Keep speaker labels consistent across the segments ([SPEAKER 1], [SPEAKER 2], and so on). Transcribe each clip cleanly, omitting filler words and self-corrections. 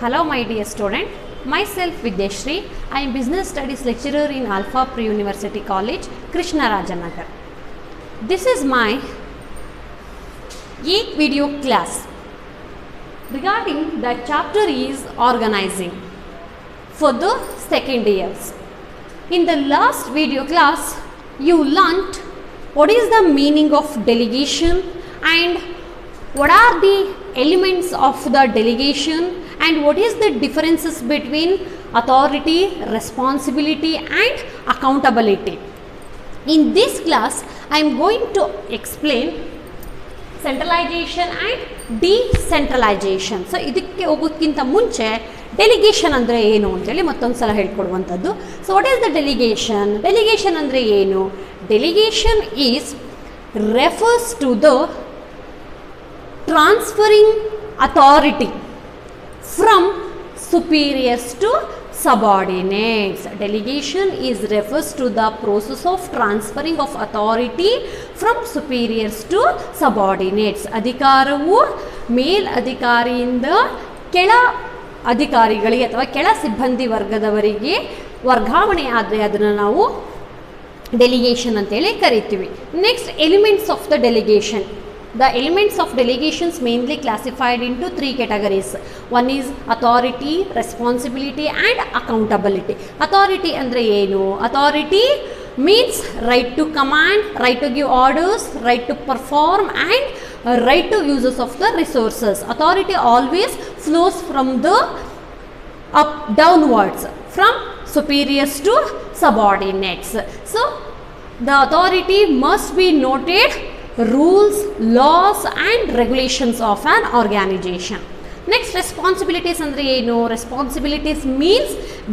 [SPEAKER 1] Hello my dear student, myself Vidyashri. I am Business Studies lecturer in Alpha Pre-University College, Krishnarajanagar. This is my 8th video class regarding the chapter is organizing for the second years. In the last video class, you learnt what is the meaning of delegation and what are the elements of the delegation and what is the differences between authority, responsibility and accountability. In this class, I am going to explain centralization and decentralization. So, ಇದಕ್ಕೆ ಹೋಗೋದಕ್ಕಿಂತ ಮುಂಚೆ delegation ಅಂದರೆ ಏನು ಅಂತೇಳಿ ಮತ್ತೊಂದು ಸಲ ಹೇಳ್ಕೊಡುವಂಥದ್ದು. So what is the delegation? Delegation ಅಂದರೆ ಏನು? Delegation is refers to the transferring authority from superiors to subordinates. Delegation is refers to the process of transferring of authority from superiors to subordinates. ಅಧಿಕಾರವು ಮೇಲ್ ಅಧಿಕಾರಿಯಿಂದ ಕೆಳ ಅಧಿಕಾರಿಗಳಿಗೆ ಅಥವಾ ಕೆಳ ಸಿಬ್ಬಂದಿ ವರ್ಗದವರಿಗೆ ವರ್ಗಾವಣೆ ಆದರೆ ಅದನ್ನು ನಾವು ಡೆಲಿಗೇಷನ್ ಅಂತೇಳಿ ಕರಿತೀವಿ. Next elements of the delegation. The elements of delegations mainly classified into 3 categories. One is authority, responsibility and accountability. Authority andre enu? Authority means right to command, right to give orders, right to perform and right to uses of the resources. Authority always flows from the up downwards, from superiors to subordinates. So the authority must be noted rules, laws and regulations of an organization. Next, responsibilities andre enu? Responsibilities means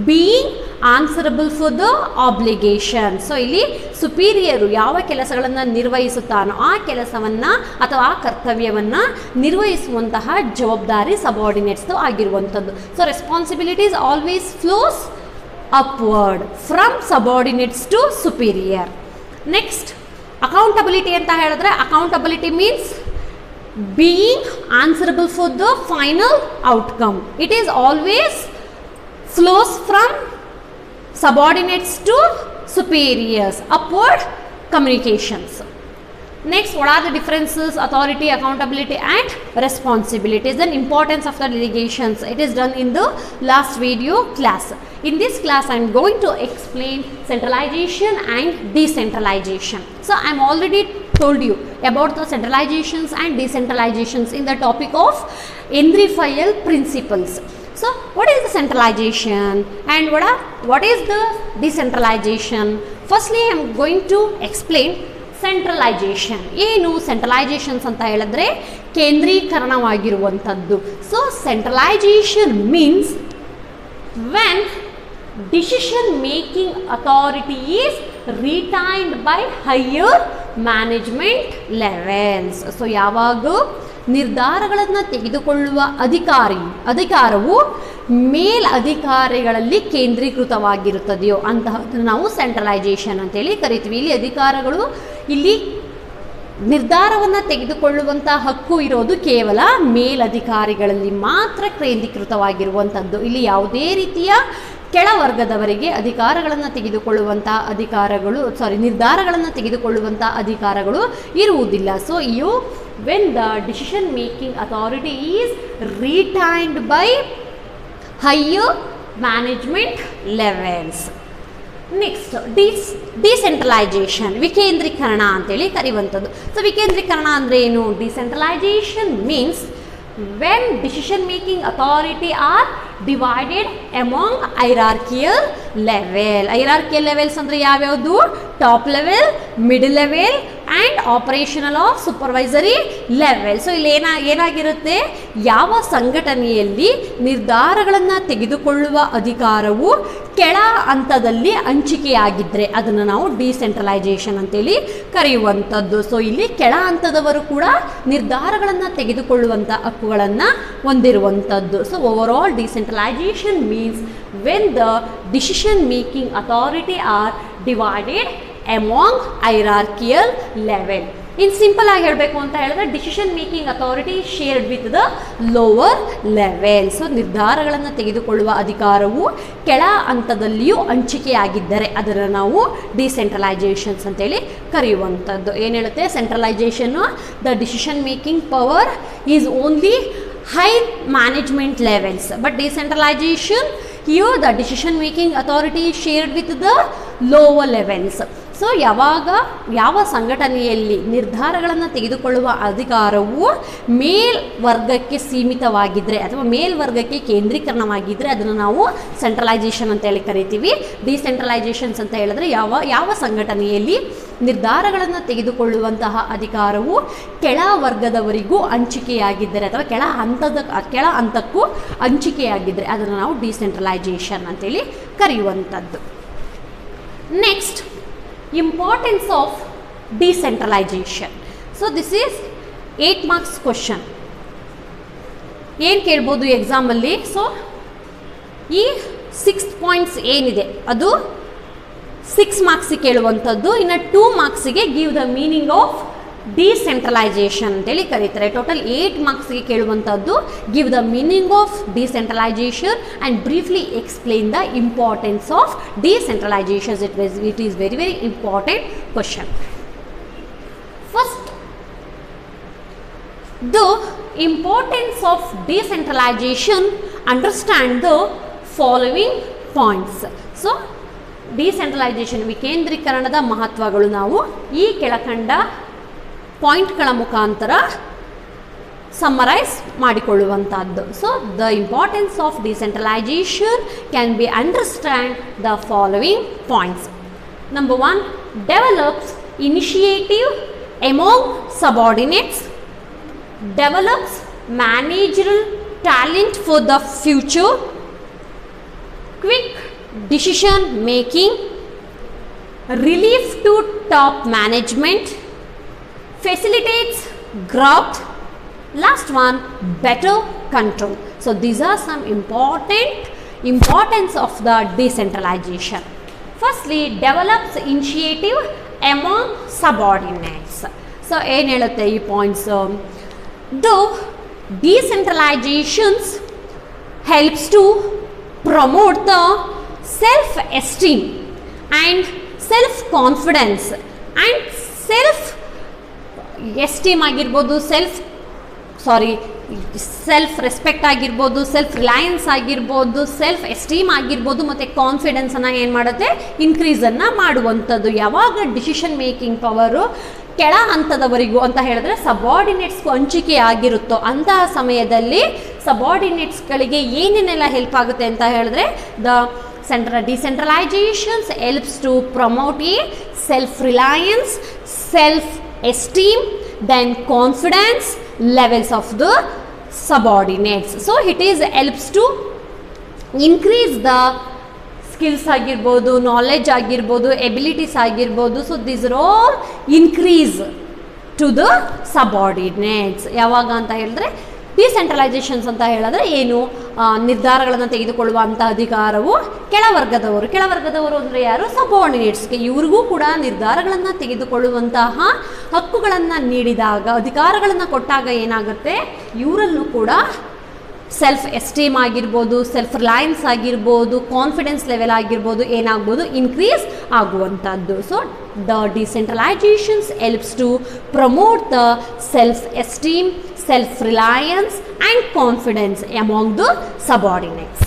[SPEAKER 1] being answerable for the obligation. So ಇಲ್ಲಿ superior ಯಾವ ಕೆಲಸಗಳನ್ನು ನಿರ್ವಹಿಸುತ್ತಾನೋ ಆ ಕೆಲಸವನ್ನು ಅಥವಾ ಆ ಕರ್ತವ್ಯವನ್ನು ನಿರ್ವಹಿಸುವಂತಹ ಜವಾಬ್ದಾರಿ subordinates ಆಗಿರುವಂಥದ್ದು. So responsibilities always flows upward from subordinates to superior. Next, accountability ಅಂತ ಹೇಳಿದ್ರೆ accountability means being answerable for the final outcome. It is always flows from subordinates to superiors, upward communications. Next, what are the differences? Authority, accountability and responsibilities. Then importance of the delegations. It is done in the last video class. In this class, I am going to explain centralization and decentralization. So, I am already told you about the centralizations and decentralizations in the topic of Henry-Fayol principles. So, what is the centralization and what is the decentralization? Firstly, I am going to explain ಸೆಂಟ್ರಲೈಜೇಷನ್. ಏನು centralisations ಅಂತ ಹೇಳಿದ್ರೆ ಕೇಂದ್ರೀಕರಣವಾಗಿರುವಂಥದ್ದು. So centralisation means when decision making authority is retained by higher management levels. So ಯಾವಾಗ ನಿರ್ಧಾರಗಳನ್ನು ತೆಗೆದುಕೊಳ್ಳುವ ಅಧಿಕಾರವು ಮೇಲಧಿಕಾರಿಗಳಲ್ಲಿ ಕೇಂದ್ರೀಕೃತವಾಗಿರುತ್ತದೆಯೋ ಅಂತಹದನ್ನು ನಾವು ಸೆಂಟ್ರಲೈಜೇಷನ್ ಅಂತೇಳಿ ಕರಿತೀವಿ. ಇಲ್ಲಿ ನಿರ್ಧಾರವನ್ನು ತೆಗೆದುಕೊಳ್ಳುವಂಥ ಹಕ್ಕು ಇರೋದು ಕೇವಲ ಮೇಲಧಿಕಾರಿಗಳಲ್ಲಿ ಮಾತ್ರ ಕೇಂದ್ರೀಕೃತವಾಗಿರುವಂಥದ್ದು. ಇಲ್ಲಿ ಯಾವುದೇ ರೀತಿಯ ಕೆಳವರ್ಗದವರಿಗೆ ನಿರ್ಧಾರಗಳನ್ನು ತೆಗೆದುಕೊಳ್ಳುವಂಥ ಅಧಿಕಾರಗಳು ಇರುವುದಿಲ್ಲ. So when the decision making authority is retained by higher management levels. Next, decentralization, ವಿಕೇಂದ್ರೀಕರಣ ಅಂತೇಳಿ ಕರೆಯುವಂಥದ್ದು. ಸೊ ವಿಕೇಂದ್ರೀಕರಣ ಅಂದರೆ ಏನು? Decentralization means when decision making authority are divided among hierarchical level. Hierarchical levels ಅಂದರೆ ಯಾವ್ಯಾವುದು? Top level, middle level and operational of supervisory level. So ಇಲ್ಲಿ ಏನಾಗಿರುತ್ತೆ? ಯಾವ ಸಂಘಟನೆಯಲ್ಲಿ ನಿರ್ಧಾರಗಳನ್ನು ತೆಗೆದುಕೊಳ್ಳುವ ಅಧಿಕಾರವು ಕೆಳ ಹಂತದಲ್ಲಿ ಹಂಚಿಕೆಯಾಗಿದ್ದರೆ ಅದನ್ನು ನಾವು ಡಿಸೆಂಟ್ರಲೈಜೇಷನ್ ಅಂತೇಳಿ ಕರೆಯುವಂಥದ್ದು. ಸೊ ಇಲ್ಲಿ ಕೆಳ ಹಂತದವರು ಕೂಡ ನಿರ್ಧಾರಗಳನ್ನು ತೆಗೆದುಕೊಳ್ಳುವಂಥ ಹಕ್ಕುಗಳನ್ನು ಹೊಂದಿರುವಂಥದ್ದು. So over all decentralization means when the decision making authority are divided among hierarchical level. In simple ಆಗಿ ಹೇಳಬೇಕು ಅಂತ ಹೇಳಿದ್ರೆ decision making authority shared with the lower level. So ನಿರ್ಧಾರಗಳನ್ನು ತೆಗೆದುಕೊಳ್ಳುವ ಅಧಿಕಾರವು ಕೆಳ ಹಂತದಲ್ಲಿಯೂ ಹಂಚಿಕೆಯಾಗಿದ್ದರೆ ಅದನ್ನು ನಾವು ಡಿಸೆಂಟ್ರಲೈಸೇಷನ್ಸ್ ಅಂತೇಳಿ ಕರೆಯುವಂಥದ್ದು. ಏನು ಹೇಳುತ್ತೆ centralization, the decision making power is only high management levels, but decentralization here the decision making authority is shared with the lower levels. So ಯಾವ ಸಂಘಟನೆಯಲ್ಲಿ ನಿರ್ಧಾರಗಳನ್ನು ತೆಗೆದುಕೊಳ್ಳುವ ಅಧಿಕಾರವು ಮೇಲ್ವರ್ಗಕ್ಕೆ ಸೀಮಿತವಾಗಿದ್ದರೆ ಅಥವಾ ಮೇಲ್ವರ್ಗಕ್ಕೆ ಕೇಂದ್ರೀಕರಣವಾಗಿದ್ದರೆ ಅದನ್ನು ನಾವು ಸೆಂಟ್ರಲೈಸೇಷನ್ ಅಂತ ಹೇಳಿ ಕರಿತೀವಿ. ಡಿಸೆಂಟ್ರಲೈಸೇಷನ್ಸ್ ಅಂತ ಹೇಳಿದ್ರೆ ಯಾವ ಸಂಘಟನೆಯಲ್ಲಿ ನಿರ್ಧಾರಗಳನ್ನು ತೆಗೆದುಕೊಳ್ಳುವಂತಹ ಅಧಿಕಾರವು ಕೆಳ ವರ್ಗದವರಿಗೂ ಹಂಚಿಕೆಯಾಗಿದ್ದರೆ ಅಥವಾ ಕೆಳ ಹಂತಕ್ಕೂ ಹಂಚಿಕೆಯಾಗಿದ್ದರೆ ಅದನ್ನು ನಾವು ಡಿಸೆಂಟ್ರಲೈಸೇಷನ್ ಅಂತೇಳಿ ಕರೆಯುವಂಥದ್ದು. Next, importance of decentralization. So this is 8 marks question. ಏನು ಕೇಳ್ಬೋದು ಎಕ್ಸಾಮಲ್ಲಿ? ಸೊ ಈ 6 ಪಾಯಿಂಟ್ಸ್ ಏನಿದೆ ಅದು 6 ಮಾರ್ಕ್ಸಿಗೆ ಕೇಳುವಂಥದ್ದು. ಇನ್ನು 2 ಮಾರ್ಕ್ಸಿಗೆ give the meaning of decentralization ಅಂತೇಳಿ ಕರೀತಾರೆ. ಟೋಟಲ್ 8 ಮಾರ್ಕ್ಸ್ಗೆ ಕೇಳುವಂಥದ್ದು give the meaning of decentralization and briefly explain the importance of decentralization. It is very very important question. First, the importance of decentralization, understand the following points. So decentralization ವಿಕೇಂದ್ರೀಕರಣದ ಮಹತ್ವಗಳು ನಾವು ಈ ಕೆಳಕಂಡ ಪಾಯಿಂಟ್ಗಳ ಮುಖಾಂತರ ಸಮ್ಮರೈಸ್ ಮಾಡಿಕೊಳ್ಳುವಂಥದ್ದು. So the importance of decentralization can be understand the following points. Number 1, develops initiative among subordinates, develops managerial talent for the future, quick decision making, relief to top management, facilitates growth, last one, better control. So these are some importance of the decentralization. Firstly, develops initiative among subordinates. So ಏನು ಹೇಳುತ್ತೆ ಈ points? The decentralizations helps to promote the self-esteem and self-confidence and esteem ಆಗಿರ್ಬೋದು, self respect ಆಗಿರ್ಬೋದು, self reliance ಆಗಿರ್ಬೋದು, self esteem ಆಗಿರ್ಬೋದು, ಮತ್ತು ಕಾನ್ಫಿಡೆನ್ಸನ್ನು ಏನು ಮಾಡುತ್ತೆ, ಇನ್ಕ್ರೀಸನ್ನು ಮಾಡುವಂಥದ್ದು. ಯಾವಾಗ ಡಿಸಿಷನ್ ಮೇಕಿಂಗ್ ಪವರು ಕೆಳ ಹಂತದವರಿಗೂ ಅಂತ ಹೇಳಿದ್ರೆ ಸಬಾರ್ಡಿನೇಟ್ಸ್ಗೂ ಹಂಚಿಕೆ ಆಗಿರುತ್ತೋ ಅಂತಹ ಸಮಯದಲ್ಲಿ ಸಬಾರ್ಡಿನೇಟ್ಸ್ಗಳಿಗೆ ಏನೇನೆಲ್ಲ ಹೆಲ್ಪ್ ಆಗುತ್ತೆ ಅಂತ ಹೇಳಿದ್ರೆ decentralizations helps to promote a self-reliance, self-esteem, then confidence levels of the subordinates. So it is helps to increase the skills ಆಗಿರ್ಬೋದು, knowledge ಆಗಿರ್ಬೋದು, abilities ಆಗಿರ್ಬೋದು. So these are all increase to the subordinates. ಯಾವಾಗ ಅಂತ ಹೇಳಿದ್ರೆ ಡಿಸೆಂಟ್ರಲೈಸೇಷನ್ಸ್ ಅಂತ ಹೇಳಿದ್ರೆ ಏನು, ನಿರ್ಧಾರಗಳನ್ನು ತೆಗೆದುಕೊಳ್ಳುವಂಥ ಅಧಿಕಾರವು ಕೆಳವರ್ಗದವರು ಅಂದರೆ ಯಾರು, ಸಬಾರ್ಡಿನೇಟ್ಸ್ಗೆ. ಇವ್ರಿಗೂ ಕೂಡ ನಿರ್ಧಾರಗಳನ್ನು ತೆಗೆದುಕೊಳ್ಳುವಂತಹ ಹಕ್ಕುಗಳನ್ನು ನೀಡಿದಾಗ, ಅಧಿಕಾರಗಳನ್ನು ಕೊಟ್ಟಾಗ ಏನಾಗುತ್ತೆ, ಇವರಲ್ಲೂ ಕೂಡ ಸೆಲ್ಫ್ ಎಸ್ಟೀಮ್ ಆಗಿರ್ಬೋದು, ಸೆಲ್ಫ್ ರಿಲಯನ್ಸ್ ಆಗಿರ್ಬೋದು, ಕಾನ್ಫಿಡೆನ್ಸ್ ಲೆವೆಲ್ ಆಗಿರ್ಬೋದು ಏನಾಗ್ಬೋದು, ಇನ್ಕ್ರೀಸ್ ಆಗುವಂಥದ್ದು. So the decentralizations helps to promote the self esteem, self-reliance and confidence among the subordinates.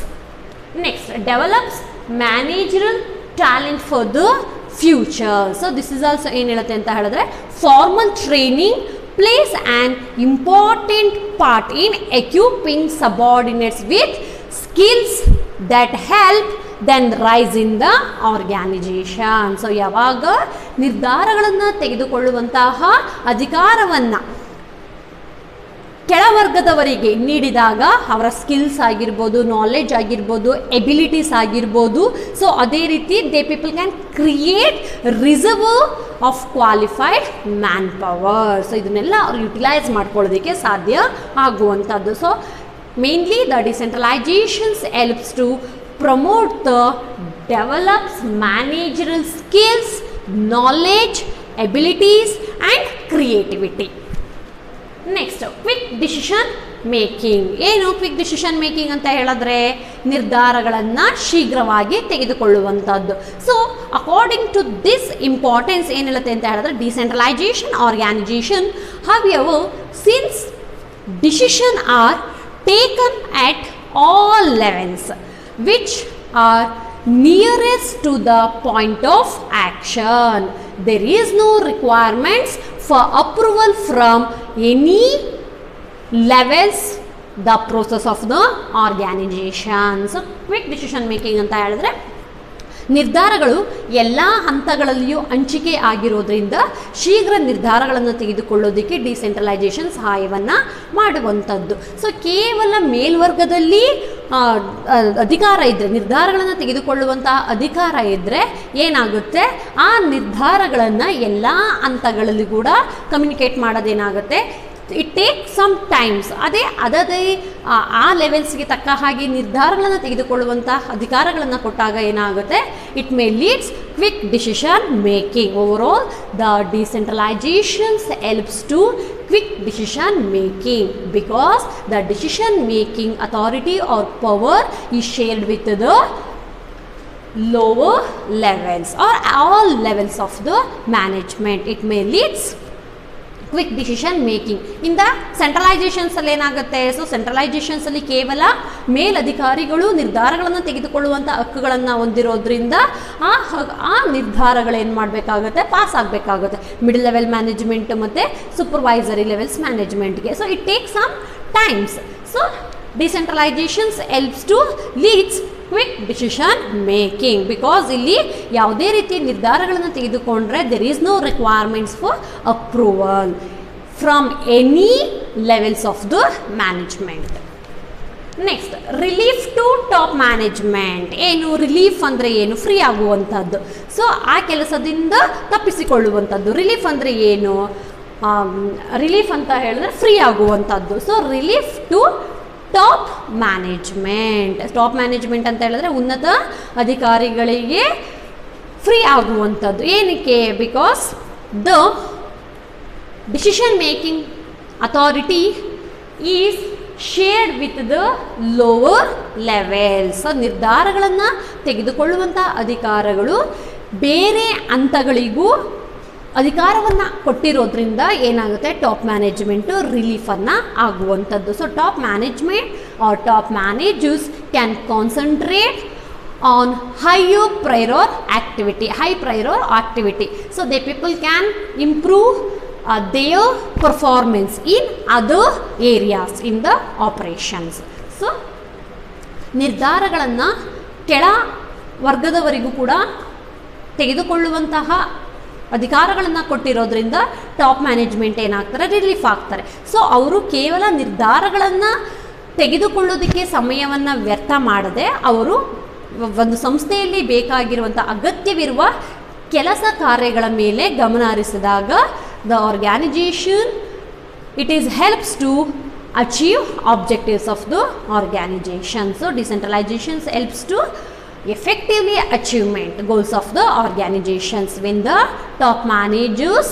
[SPEAKER 1] Next, develops managerial talent for the future. So this is also ಏನು ಹೇಳುತ್ತೆ ಅಂತ ಹೇಳಿದ್ರೆ formal training plays an important part in equipping subordinates with skills that help then rise in the organization. So ಯಾವಾಗ ನಿರ್ಧಾರಗಳನ್ನು ತೆಗೆದುಕೊಳ್ಳುವಂತಹ ಅಧಿಕಾರವನ್ನು ಕೆಳವರ್ಗದವರಿಗೆ ನೀಡಿದಾಗ ಅವರ skills ಆಗಿರ್ಬೋದು, ನಾಲೆಡ್ಜ್ ಆಗಿರ್ಬೋದು, ಎಬಿಲಿಟೀಸ್ ಆಗಿರ್ಬೋದು, ಸೊ ಅದೇ ರೀತಿ they people can create reserve of qualified man power. So ಇದನ್ನೆಲ್ಲ ಅವ್ರು ಯುಟಿಲೈಸ್ ಮಾಡ್ಕೊಳ್ಳೋದಕ್ಕೆ ಸಾಧ್ಯ ಆಗುವಂಥದ್ದು. So mainly the decentralizations helps to promote the develops managerial skills, knowledge, abilities and creativity. Next quick decision making. ಏನು quick decision making ಅಂತ ಹೇಳಿದ್ರೆ ನಿರ್ಧಾರಗಳನ್ನು ಶೀಘ್ರವಾಗಿ ತೆಗೆದುಕೊಳ್ಳುವಂಥದ್ದು. So according to this importance ಏನು ಹೇಳುತ್ತೆ ಅಂತ ಹೇಳಿದ್ರೆ decentralization organization however since decision are taken at all levels which are nearest to the point of action, there is no requirements for approval from any levels the process of the organization. So quick decision making ಅಂತ ಹೇಳಿದ್ರೆ ನಿರ್ಧಾರಗಳು ಎಲ್ಲ ಹಂತಗಳಲ್ಲಿಯೂ ಹಂಚಿಕೆ ಆಗಿರೋದ್ರಿಂದ ಶೀಘ್ರ ನಿರ್ಧಾರಗಳನ್ನು ತೆಗೆದುಕೊಳ್ಳೋದಕ್ಕೆ decentralisation ಸಹಾಯವನ್ನು ಮಾಡುವಂಥದ್ದು. ಸೊ ಕೇವಲ ಮೇಲ್ವರ್ಗದಲ್ಲಿ ಅಧಿಕಾರ ಇದ್ದರೆ, ನಿರ್ಧಾರಗಳನ್ನು ತೆಗೆದುಕೊಳ್ಳುವಂತಹ ಅಧಿಕಾರ ಇದ್ದರೆ ಏನಾಗುತ್ತೆ, ಆ ನಿರ್ಧಾರಗಳನ್ನು ಎಲ್ಲ ಹಂತಗಳಲ್ಲಿ ಕೂಡ ಕಮ್ಯುನಿಕೇಟ್ ಮಾಡೋದೇನಾಗುತ್ತೆ, ಇಟ್ ಟೇಕ್ ಸಮ್ ಟೈಮ್ಸ್. ಅದೇ ಆ ಲೆವೆಲ್ಸ್ಗೆ ತಕ್ಕ ಹಾಗೆ ನಿರ್ಧಾರಗಳನ್ನು ತೆಗೆದುಕೊಳ್ಳುವಂಥ ಅಧಿಕಾರಗಳನ್ನು ಕೊಟ್ಟಾಗ ಏನಾಗುತ್ತೆ, it may leads quick decision making. Overall the decentralizations helps to quick decision making because the decision making authority or power is shared with the lower levels or all levels of the management. It may leads quick decision making. ಇಂದ ಸೆಂಟ್ರಲೈಸೇಷನ್ಸಲ್ಲಿ ಏನಾಗುತ್ತೆ, so ಸೆಂಟ್ರಲೈಸೇಷನ್ಸಲ್ಲಿ ಕೇವಲ ಮೇಲಧಿಕಾರಿಗಳು ನಿರ್ಧಾರಗಳನ್ನು ತೆಗೆದುಕೊಳ್ಳುವಂಥ ಹಕ್ಕುಗಳನ್ನು ಹೊಂದಿರೋದ್ರಿಂದ ಆ ನಿರ್ಧಾರಗಳೇನು ಮಾಡಬೇಕಾಗುತ್ತೆ, ಪಾಸ್ ಆಗಬೇಕಾಗುತ್ತೆ ಮಿಡಲ್ ಲೆವೆಲ್ ಮ್ಯಾನೇಜ್ಮೆಂಟ್ ಮತ್ತು ಸೂಪರ್ವೈಸರಿ ಲೆವೆಲ್ಸ್ ಮ್ಯಾನೇಜ್ಮೆಂಟ್ಗೆ. So it take some times. So decentralizations helps to leads quick decision making because ಇಲ್ಲಿ ಯಾವುದೇ ರೀತಿಯ ನಿರ್ಧಾರಗಳನ್ನು ತೆಗೆದುಕೊಂಡ್ರೆ there is no requirements for approval from any levels of the management. Next relief to top management. ಏನು relief ಅಂದರೆ ಏನು, free ಆಗುವಂಥದ್ದು. So ಆ ಕೆಲಸದಿಂದ ತಪ್ಪಿಸಿಕೊಳ್ಳುವಂಥದ್ದು. ರಿಲೀಫ್ ಅಂದರೆ ಏನು, ರಿಲೀಫ್ ಅಂತ ಹೇಳಿದ್ರೆ ಫ್ರೀ ಆಗುವಂಥದ್ದು. So relief to top management. Top management ಅಂತ ಹೇಳಿದ್ರೆ ಉನ್ನತ ಅಧಿಕಾರಿಗಳಿಗೆ ಫ್ರೀ ಆಗುವಂಥದ್ದು. ಏನಕ್ಕೆ, because the decision making authority is shared with the lower levels. ನಿರ್ಧಾರಗಳನ್ನು ತೆಗೆದುಕೊಳ್ಳುವಂಥ ಅಧಿಕಾರಗಳು ಬೇರೆ ಹಂತಗಳಿಗೂ ಅಧಿಕಾರವನ್ನು ಕೊಟ್ಟಿರೋದ್ರಿಂದ ಏನಾಗುತ್ತೆ, ಟಾಪ್ ಮ್ಯಾನೇಜ್ಮೆಂಟು ರಿಲೀಫನ್ನು ಆಗುವಂಥದ್ದು. So top management or top managers can concentrate on high prior activity. So the people can improve their performance in other areas in the operations. So ನಿರ್ಧಾರಗಳನ್ನು ಕೆಳ ವರ್ಗದವರಿಗೂ ಕೂಡ ತೆಗೆದುಕೊಳ್ಳುವಂತಹ ಅಧಿಕಾರಗಳನ್ನು ಕೊಟ್ಟಿರೋದ್ರಿಂದ ಟಾಪ್ ಮ್ಯಾನೇಜ್ಮೆಂಟ್ ಏನಾಗ್ತಾರೆ, ರಿಲೀಫ್ ಆಗ್ತಾರೆ. So ಅವರು ಕೇವಲ ನಿರ್ಧಾರಗಳನ್ನು ತೆಗೆದುಕೊಳ್ಳೋದಕ್ಕೆ ಸಮಯವನ್ನು ವ್ಯರ್ಥ ಮಾಡದೆ ಅವರು ಒಂದು ಸಂಸ್ಥೆಯಲ್ಲಿ ಬೇಕಾಗಿರುವಂಥ ಅಗತ್ಯವಿರುವ ಕೆಲಸ ಕಾರ್ಯಗಳ ಮೇಲೆ ಗಮನ ಹರಿಸಿದಾಗ the organization it is helps to achieve objectives of the organization. So decentralizations helps to effectively achievement goals of the organizations when the top managers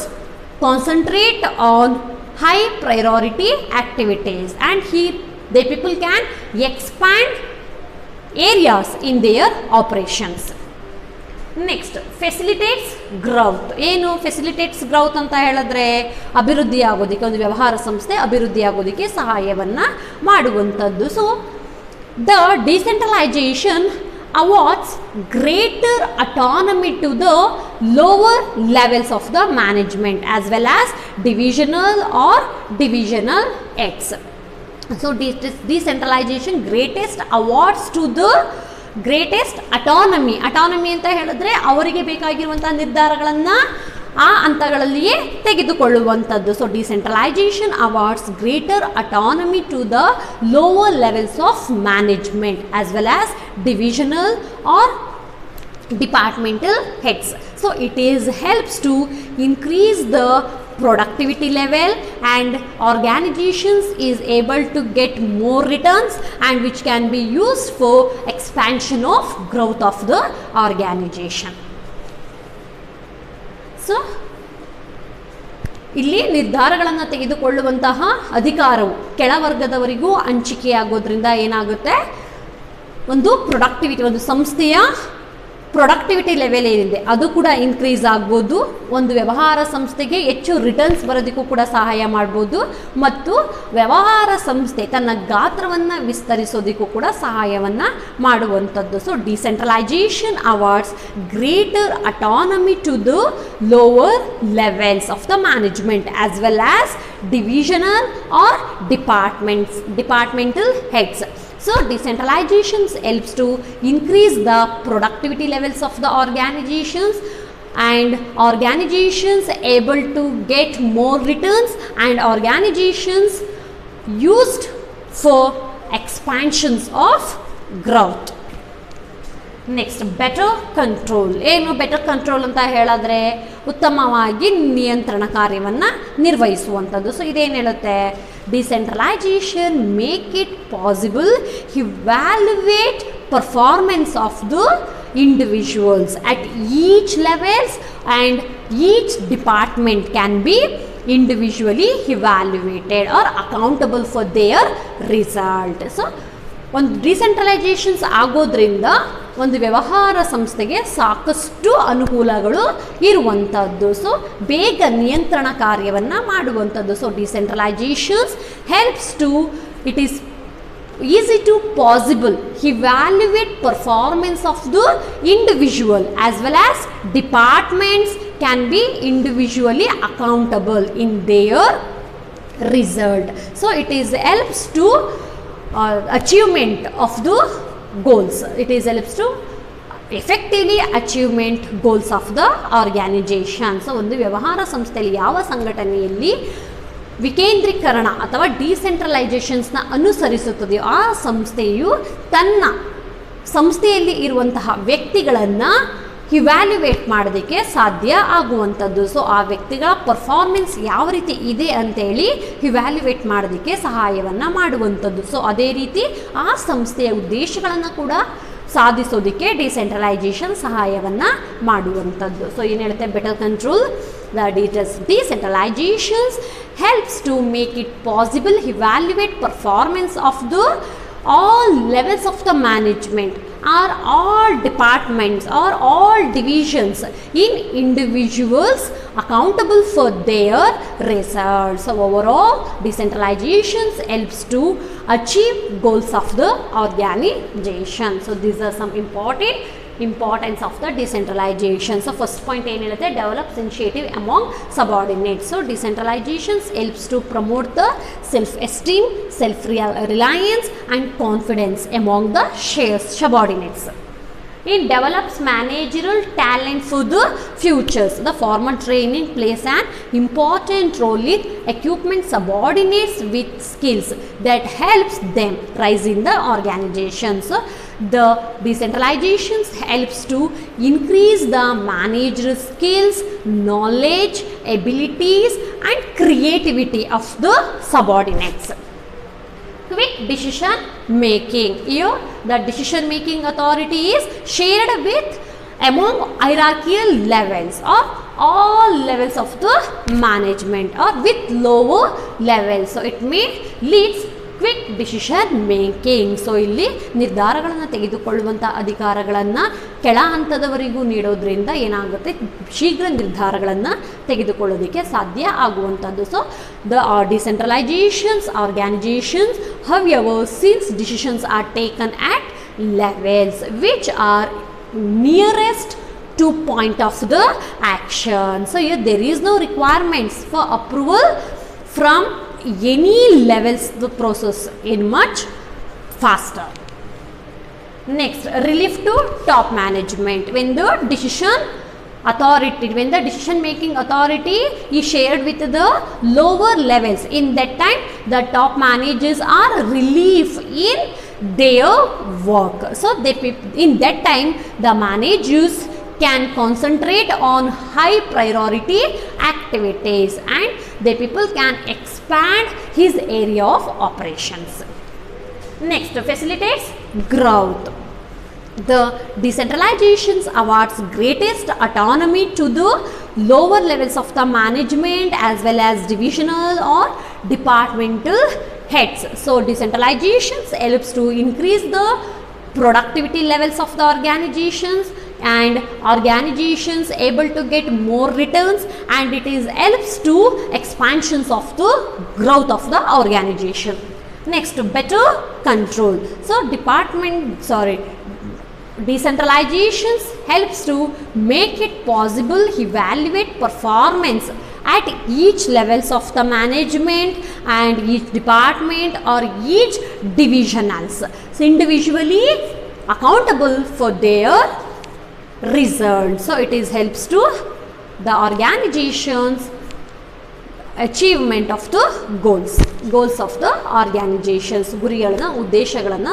[SPEAKER 1] concentrate on high priority activities and the people can expand areas in their operations. Next, facilitates growth. ಏನು facilitates growth ಅಂತ ಹೇಳಿದ್ರೆ ಅಭಿವೃದ್ಧಿ ಆಗೋದಕ್ಕೆ, ಒಂದು ವ್ಯವಹಾರ ಸಂಸ್ಥೆ ಅಭಿವೃದ್ಧಿ ಆಗೋದಕ್ಕೆ ಸಹಾಯವನ್ನು ಮಾಡುವಂಥದ್ದು. So the decentralisation awards greater autonomy to the lower levels of the management as well as divisional heads. So decentralization greatest awards to the greatest autonomy ಅಂತ ಹೇಳಿದ್ರೆ ಅವರಿಗೆ ಬೇಕಾಗಿರುವಂಥ ನಿರ್ಧಾರಗಳನ್ನು ಆ ಹಂತಗಳಲ್ಲಿಯೇ ತೆಗೆದುಕೊಳ್ಳುವಂಥದ್ದು. So decentralisation awards greater autonomy to the lower levels of management as well as divisional or departmental heads. So it helps to increase the productivity level and organizations is able to get more returns and which can be used for expansion of growth of the organization. So ಇಲ್ಲಿ ನಿರ್ಧಾರಗಳನ್ನು ತೆಗೆದುಕೊಳ್ಳುವಂತಹ ಅಧಿಕಾರವು ಕೆಳವರ್ಗದವರಿಗೂ ಹಂಚಿಕೆಯಾಗೋದ್ರಿಂದ ಏನಾಗುತ್ತೆ, ಒಂದು productivity, ಒಂದು ಸಂಸ್ಥೆಯ productivity level ಏನಿದೆ ಅದು ಕೂಡ ಇನ್ಕ್ರೀಸ್ ಆಗ್ಬೋದು. ಒಂದು ವ್ಯವಹಾರ ಸಂಸ್ಥೆಗೆ ಹೆಚ್ಚು ರಿಟರ್ನ್ಸ್ ಬರೋದಕ್ಕೂ ಕೂಡ ಸಹಾಯ ಮಾಡ್ಬೋದು ಮತ್ತು ವ್ಯವಹಾರ ಸಂಸ್ಥೆ ತನ್ನ ಗಾತ್ರವನ್ನು ವಿಸ್ತರಿಸೋದಕ್ಕೂ ಕೂಡ ಸಹಾಯವನ್ನು ಮಾಡುವಂಥದ್ದು. So decentralisation awards greater autonomy to the lower levels of the management as well as divisional or departmental heads. So decentralization helps to increase the productivity levels of the organizations, and organizations able to get more returns, and organizations used for expansions of growth. Next better control. ಏನು better control ಅಂತ ಹೇಳಿದ್ರೆ ಉತ್ತಮವಾಗಿ ನಿಯಂತ್ರಣ ಕಾರ್ಯವನ್ನು ನಿರ್ವಹಿಸುವಂಥದ್ದು. So ಇದೇನು ಹೇಳುತ್ತೆ, decentralisation make it possible evaluate performance of the individuals at each levels, and each department can be individually evaluated or accountable for their result. So ಒಂದು ಡಿಸೆಂಟ್ರಲೈಸೇಷನ್ಸ್ ಆಗೋದ್ರಿಂದ ಒಂದು ವ್ಯವಹಾರ ಸಂಸ್ಥೆಗೆ ಸಾಕಷ್ಟು ಅನುಕೂಲಗಳು ಇರುವಂಥದ್ದು. ಸೊ ಬೇಗ ನಿಯಂತ್ರಣ ಕಾರ್ಯವನ್ನು ಮಾಡುವಂಥದ್ದು. So decentralizations helps to it is easy to possible evaluate performance of the individual as well as departments can be individually accountable in their result. So it is helps to achievement of the goals. It is helps to effectively achievement goals of the organization. So ಒಂದು ವ್ಯವಹಾರ ಸಂಸ್ಥೆಯಲ್ಲಿ ಯಾವ ಸಂಘಟನೆಯಲ್ಲಿ ವಿಕೇಂದ್ರೀಕರಣ ಅಥವಾ ಡಿಸೆಂಟ್ರಲೈಸೇಷನ್ಸ್ನ ಅನುಸರಿಸುತ್ತದೆಯೋ ಆ ಸಂಸ್ಥೆಯು ತನ್ನ ಸಂಸ್ಥೆಯಲ್ಲಿ ಇರುವಂತಹ ವ್ಯಕ್ತಿಗಳನ್ನು ಇವ್ಯಾಲ್ಯುವೇಟ್ ಮಾಡೋದಕ್ಕೆ ಸಾಧ್ಯ ಆಗುವಂಥದ್ದು. ಸೊ ಆ ವ್ಯಕ್ತಿಗಳ ಪರ್ಫಾರ್ಮೆನ್ಸ್ ಯಾವ ರೀತಿ ಇದೆ ಅಂತೇಳಿ ಇವ್ಯಾಲ್ಯುವೇಟ್ ಮಾಡೋದಕ್ಕೆ ಸಹಾಯವನ್ನು ಮಾಡುವಂಥದ್ದು. ಸೊ ಅದೇ ರೀತಿ ಆ ಸಂಸ್ಥೆಯ ಉದ್ದೇಶಗಳನ್ನು ಕೂಡ ಸಾಧಿಸೋದಕ್ಕೆ ಡಿಸೆಂಟ್ರಲೈಸೇಷನ್ ಸಹಾಯವನ್ನು ಮಾಡುವಂಥದ್ದು. ಸೊ ಏನು ಹೇಳುತ್ತೆ, better control the decentralizations helps to make it possible evaluate performance of the all levels of the management or all departments or all divisions in individuals accountable for their results. So overall decentralization helps to achieve goals of the organization. So these are some importance of the decentralization. So first point ಏನು ಹೇಳುತ್ತೆ, develops initiative among subordinates. So decentralization helps to promote the self-esteem, self-reliance and confidence among the subordinates. It develops managerial talent for the futures. The formal training plays an important role in equipment subordinates with skills that helps them rise in the organization. So the decentralization helps to increase the managerial skills, knowledge, abilities and creativity of the subordinates. Quick decision making. Here the decision making authority is shared with among hierarchical levels or all levels of the management or with lower levels. So it may leads quick decision making. So ಇಲ್ಲಿ ನಿರ್ಧಾರಗಳನ್ನು ತೆಗೆದುಕೊಳ್ಳುವಂಥ ಅಧಿಕಾರಗಳನ್ನು ಕೆಳ ಹಂತದವರಿಗೂ ನೀಡೋದ್ರಿಂದ ಏನಾಗುತ್ತೆ, ಶೀಘ್ರ ನಿರ್ಧಾರಗಳನ್ನು ತೆಗೆದುಕೊಳ್ಳೋದಕ್ಕೆ ಸಾಧ್ಯ ಆಗುವಂಥದ್ದು. So the decentralizations organizations however since decisions are taken at levels which are nearest to point of the action. So here there is no requirements for approval from any levels, the process in much faster. Next, relief to top management. When the decision making authority is shared with the lower levels, in that time the top managers are relief in their work. So in that time the managers can concentrate on high priority activities and the people can expand his area of operations. Next, facilitates growth. The decentralization awards greatest autonomy to the lower levels of the management as well as divisional or departmental heads. So decentralization helps to increase the productivity levels of the organizations, and organizations able to get more returns, and it is helps to expansions of the growth of the organization. Next, better control. So decentralizations helps to make it possible evaluate performance at each levels of the management and each department or each divisionals. So individually accountable for their results. So it is helps to the organizations achievement of the goals of the organizations, ಗುರಿಗಳನ್ನು ಉದ್ದೇಶಗಳನ್ನು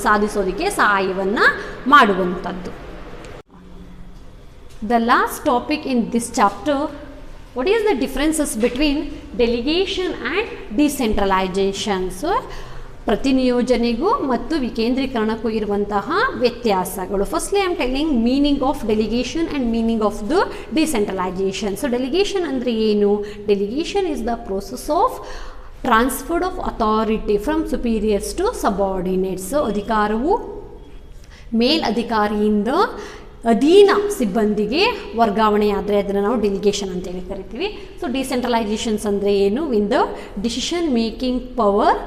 [SPEAKER 1] ಸಾಧಿಸೋದಕ್ಕೆ ಸಹಾಯವನ್ನು ಮಾಡುವಂಥದ್ದು. The last topic in this chapter, what is the differences between delegation and decentralization? So ಪ್ರತಿನಿಯೋಜನೆಗೂ ಮತ್ತು ವಿಕೇಂದ್ರೀಕರಣಕ್ಕೂ ಇರುವಂತಹ ವ್ಯತ್ಯಾಸಗಳು. Firstly I am telling meaning of delegation and meaning of the decentralization. So delegation ಅಂದರೆ ಏನು? Delegation is the process of transfer of authority from superiors to subordinates. ಅಧಿಕಾರವು ಮೇಲಧಿಕಾರಿಯಿಂದ ಅಧೀನ ಸಿಬ್ಬಂದಿಗೆ ವರ್ಗಾವಣೆಯಾದರೆ ಅದನ್ನು ನಾವು ಡೆಲಿಗೇಷನ್ ಅಂತೇಳಿ ಕರಿತೀವಿ. ಸೊ ಡಿಸೆಂಟ್ರಲೈಜೇಷನ್ಸ್ ಅಂದರೆ ಏನು? Win the decision making power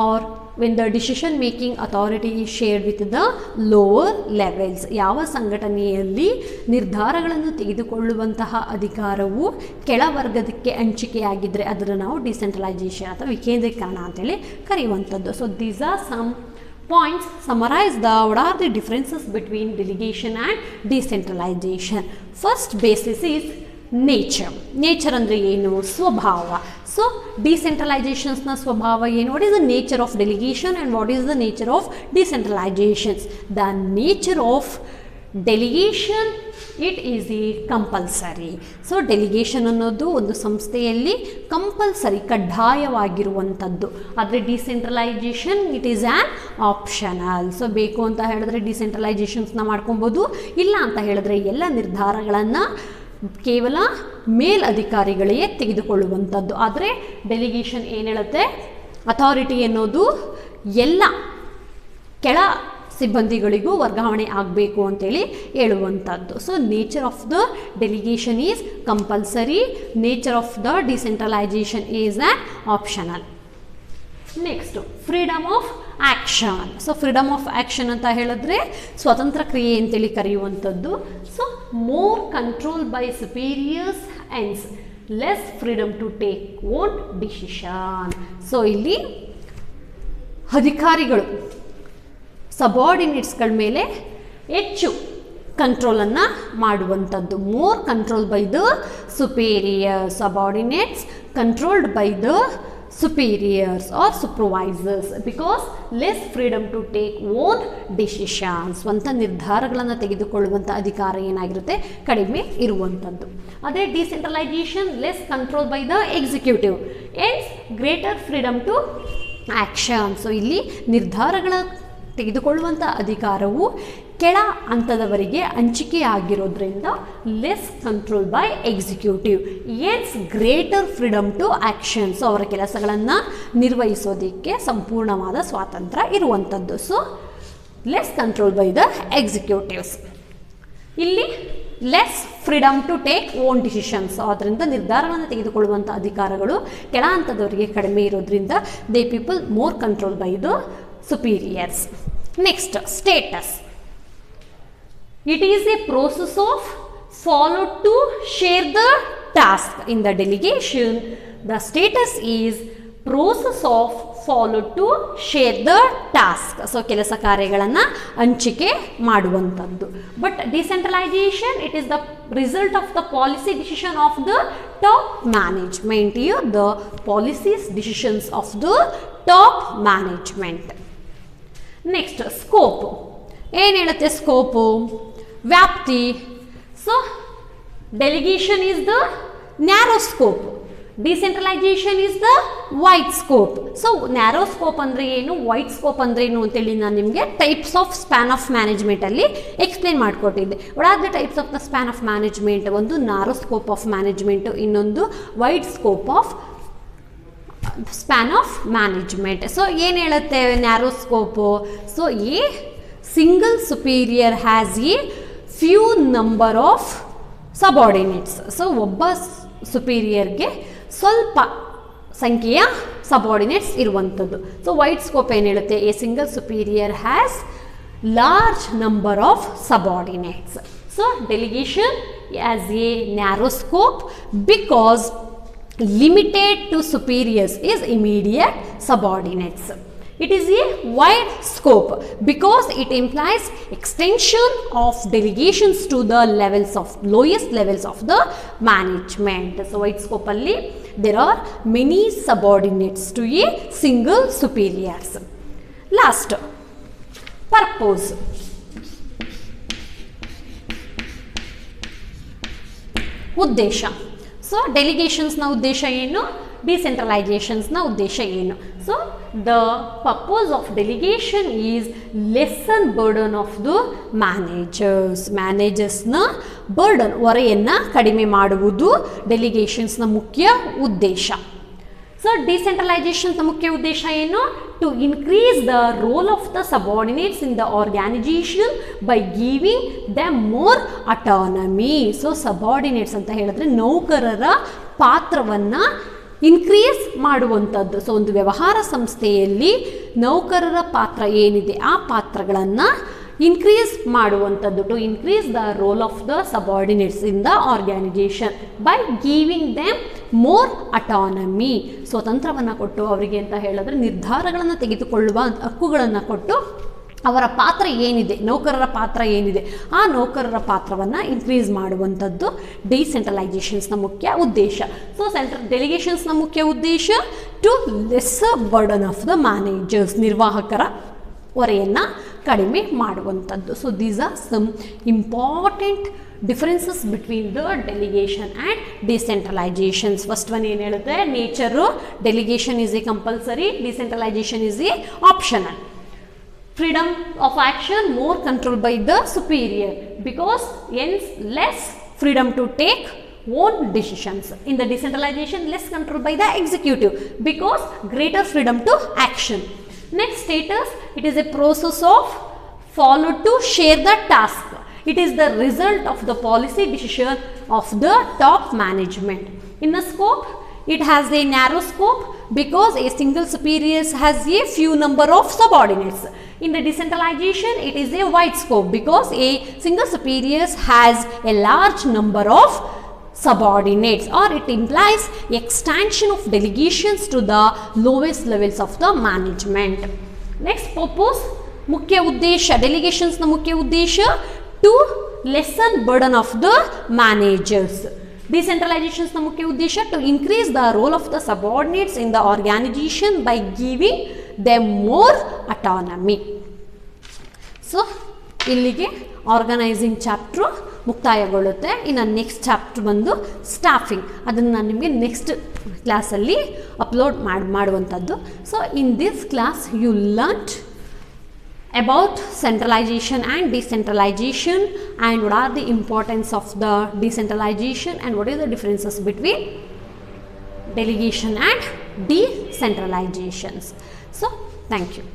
[SPEAKER 1] or when the decision making authority is shared with the lower levels. ಯಾವ ಸಂಘಟನೆಯಲ್ಲಿ ನಿರ್ಧಾರಗಳನ್ನು ತೆಗೆದುಕೊಳ್ಳುವಂತಹ ಅಧಿಕಾರವು ಕೆಳವರ್ಗದಕ್ಕೆ ಹಂಚಿಕೆಯಾಗಿದ್ದರೆ ಅದನ್ನು ನಾವು ಡಿಸೆಂಟ್ರಲೈಜೇಷನ್ ಅಥವಾ ವಿಕೇಂದ್ರೀಕರಣ ಅಂತೇಳಿ ಕರೆಯುವಂಥದ್ದು. So these are some points summarize what are the differences between delegation and decentralization. First basis is nature ಅಂದರೆ ಏನು? ಸ್ವಭಾವ. ಸೊ ಡಿಸೆಂಟ್ರಲೈಜೇಷನ್ಸ್ನ ಸ್ವಭಾವ ಏನು? What is the nature of delegation and what is the nature of decentralizations? The nature of delegation, it is a compulsory. So delegation ಅನ್ನೋದು ಒಂದು ಸಂಸ್ಥೆಯಲ್ಲಿ compulsory ಕಡ್ಡಾಯವಾಗಿರುವಂಥದ್ದು. ಆದರೆ decentralization it is an optional. So ಬೇಕು ಅಂತ ಹೇಳಿದ್ರೆ ಡಿಸೆಂಟ್ರಲೈಜೇಷನ್ಸ್ನ ಮಾಡ್ಕೊಬೋದು, ಇಲ್ಲ ಅಂತ ಹೇಳಿದ್ರೆ ಎಲ್ಲ ನಿರ್ಧಾರಗಳನ್ನು ಕೇವಲ ಮೇಲಧಿಕಾರಿಗಳೇ ತೆಗೆದುಕೊಳ್ಳುವಂಥದ್ದು. ಆದರೆ ಡೆಲಿಗೇಷನ್ ಏನು ಹೇಳುತ್ತೆ? ಅಥಾರಿಟಿ ಅನ್ನೋದು ಎಲ್ಲ ಕೆಳ ಸಿಬ್ಬಂದಿಗಳಿಗೂ ವರ್ಗಾವಣೆ ಆಗಬೇಕು ಅಂತೇಳಿ ಹೇಳುವಂಥದ್ದು. So nature of the delegation is compulsory, nature of the decentralization is an optional. Next, freedom of action. So freedom of action ಅಂತ ಹೇಳಿದ್ರೆ ಸ್ವತಂತ್ರ ಕ್ರಿಯೆ ಅಂತೇಳಿ ಕರೆಯುವಂಥದ್ದು. So more control by superiors and less freedom to take own decision. So ಇಲ್ಲಿ ಅಧಿಕಾರಿಗಳು ಸಬಾರ್ಡಿನೇಟ್ಸ್ಗಳ ಮೇಲೆ ಹೆಚ್ಚು ಕಂಟ್ರೋಲನ್ನು ಮಾಡುವಂಥದ್ದು. More control by the superior, subordinates controlled by the superiors or supervisors because less freedom to take own decisions. ಸ್ವಂತ ನಿರ್ಧಾರಗಳನ್ನು ತೆಗೆದುಕೊಳ್ಳುವಂಥ ಅಧಿಕಾರ ಏನಾಗಿರುತ್ತೆ? ಕಡಿಮೆ ಇರುವಂಥದ್ದು. ಅದೇ decentralization, less control by the executive and greater freedom to action. So ಇಲ್ಲಿ ನಿರ್ಧಾರಗಳ ತೆಗೆದುಕೊಳ್ಳುವಂಥ ಅಧಿಕಾರವು ಕೆಳ ಹಂತದವರಿಗೆ ಹಂಚಿಕೆಯಾಗಿರೋದ್ರಿಂದ less control by executive and greater freedom to actions. ಅವರ ಕೆಲಸಗಳನ್ನು ನಿರ್ವಹಿಸೋದಕ್ಕೆ ಸಂಪೂರ್ಣವಾದ ಸ್ವಾತಂತ್ರ್ಯ ಇರುವಂಥದ್ದು. So less control by the executives. ಇಲ್ಲಿ less freedom to take own decisions. ಆದ್ದರಿಂದ ನಿರ್ಧಾರಗಳನ್ನು ತೆಗೆದುಕೊಳ್ಳುವಂಥ ಅಧಿಕಾರಗಳು ಕೆಳ ಹಂತದವರಿಗೆ ಕಡಿಮೆ ಇರೋದ್ರಿಂದ they people more control by the superiors. Next, status. It is a process of followed to share the task. In the delegation, the status is process of followed to share the task. So ಕೆಲಸ ಕಾರ್ಯಗಳನ್ನು ಹಂಚಿಕೆ ಮಾಡುವಂಥದ್ದು. But decentralization, it is the result of the policy decision of the top management. Here the policies decisions of the top management. Next, scope. ಏನು ಹೇಳುತ್ತೆ scope? ವ್ಯಾಪ್ತಿ. So delegation is the narrow scope decentralization is the wide scope. So narrow scope ಅಂದರೆ ಏನು, wide scope ಅಂದರೆ ಏನು ಅಂತೇಳಿ ನಾನು ನಿಮಗೆ ಟೈಪ್ಸ್ ಆಫ್ ಸ್ಪ್ಯಾನ್ ಆಫ್ ಮ್ಯಾನೇಜ್ಮೆಂಟಲ್ಲಿ ಎಕ್ಸ್ಪ್ಲೇನ್ ಮಾಡಿಕೊಟ್ಟಿದ್ದೆ. What are the types of the span of management? ಒಂದು ನ್ಯಾರೋ ಸ್ಕೋಪ್ ಆಫ್ ಮ್ಯಾನೇಜ್ಮೆಂಟ್, ಇನ್ನೊಂದು wide scope of span of management. So ಏನು ಹೇಳುತ್ತೆ narrow scope? So a single superior has A few number of subordinates. So ಒಬ್ಬ ಸುಪೀರಿಯರ್ಗೆ ಸ್ವಲ್ಪ ಸಂಖ್ಯೆಯ subordinates ಇರುವಂಥದ್ದು. So wide scope ಏನು ಹೇಳುತ್ತೆ? A single superior has large number of subordinates. So delegation as A narrow scope because limited to superiors is immediate subordinates. It is a wide scope because it implies extension of delegations to the levels of lowest levels of the management. So wide scope alli there are many subordinates to a single superiors. Last, purpose. ಉದ್ದೇಶ. So ಡೆಲಿಗೇಷನ್ಸ್ನ ಉದ್ದೇಶ ಏನು, ಡಿಸೆಂಟ್ರಲೈಸೇಷನ್ಸ್ನ ಉದ್ದೇಶ ಏನು? So the purpose of delegation is lessen burden of the ಮ್ಯಾನೇಜರ್ಸ್ನ burden, ಹೊರೆಯನ್ನು ಕಡಿಮೆ ಮಾಡುವುದು ಡೆಲಿಗೇಷನ್ಸ್ನ ಮುಖ್ಯ ಉದ್ದೇಶ. ಸೊ ಡಿಸೆಂಟ್ರಲೈಸೇಷನ್ಸ್ನ ಮುಖ್ಯ ಉದ್ದೇಶ ಏನು? To increase the role of the subordinates in the organization by giving them more autonomy. So subordinates ಅಂತ ಹೇಳಿದ್ರೆ ನೌಕರರ ಪಾತ್ರವನ್ನು ಇನ್ಕ್ರೀಸ್ ಮಾಡುವಂಥದ್ದು. ಸೊ ಒಂದು ವ್ಯವಹಾರ ಸಂಸ್ಥೆಯಲ್ಲಿ ನೌಕರರ ಪಾತ್ರ ಏನಿದೆ ಆ ಪಾತ್ರಗಳನ್ನು ಇನ್ಕ್ರೀಸ್ ಮಾಡುವಂಥದ್ದು. To increase the role of the subordinates in the organization by giving them more autonomy. ಸ್ವತಂತ್ರವನ್ನು ಕೊಟ್ಟು ಅವರಿಗೆ ಅಂತ ಹೇಳಿದ್ರೆ ನಿರ್ಧಾರಗಳನ್ನು ತೆಗೆದುಕೊಳ್ಳುವ ಹಕ್ಕುಗಳನ್ನು ಕೊಟ್ಟು ಅವರ ಪಾತ್ರ ಏನಿದೆ, ನೌಕರರ ಪಾತ್ರ ಏನಿದೆ ಆ ನೌಕರರ ಪಾತ್ರವನ್ನು ಇನ್ಕ್ರೀಸ್ ಮಾಡುವಂಥದ್ದು ಡಿಸೆಂಟ್ರಲೈಸೇಷನ್ಸ್ನ ಮುಖ್ಯ ಉದ್ದೇಶ. ಸೊ ಡೆಲಿಗೇಷನ್ಸ್ನ ಮುಖ್ಯ ಉದ್ದೇಶ to lesser burden of the managers, ನಿರ್ವಾಹಕರ ಹೊರೆಯನ್ನು ಕಡಿಮೆ ಮಾಡುವಂಥದ್ದು. So these are some important differences between the delegation and decentralizations. First one ಏನು ಹೇಳುತ್ತೆ? Nature. Delegation is a compulsory, decentralization is a optional. Freedom of action, more control by the superior because hence less freedom to take own decisions. In the decentralization, less control by the executive because greater freedom to action. Next status, it is a process of followed to share the task. It is the result of the policy decision of the top management. In the scope, it has a narrow scope because a single superior has a few number of subordinates. In the decentralization, it is a wide scope because a single superior has a large number of subordinates, or it implies extension of delegations to the lowest levels of the management. Next purpose, ಮುಖ್ಯ ಉದ್ದೇಶ, ಡೆಲಿಗೇಷನ್ಸ್ನ ಮುಖ್ಯ ಉದ್ದೇಶ to lessen burden of the managers. ಡಿಸೆಂಟ್ರಲೈಸೇಷನ್ಸ್ನ ಮುಖ್ಯ ಉದ್ದೇಶ to increase the role of the subordinates in the organization by giving them more autonomy. So ಇಲ್ಲಿಗೆ organizing chapter ಮುಕ್ತಾಯಗೊಳ್ಳುತ್ತೆ. ಇನ್ನು ನೆಕ್ಸ್ಟ್ ಚಾಪ್ಟರ್ ಬಂದು ಸ್ಟಾಫಿಂಗ್, ಅದನ್ನು ನಾನು ನಿಮಗೆ ನೆಕ್ಸ್ಟ್ ಕ್ಲಾಸಲ್ಲಿ ಅಪ್ಲೋಡ್ ಮಾಡುವಂಥದ್ದು. So in this class you learned about centralization and decentralization and what are the importance of the decentralization and what is the differences between delegation and decentralizations. So thank you.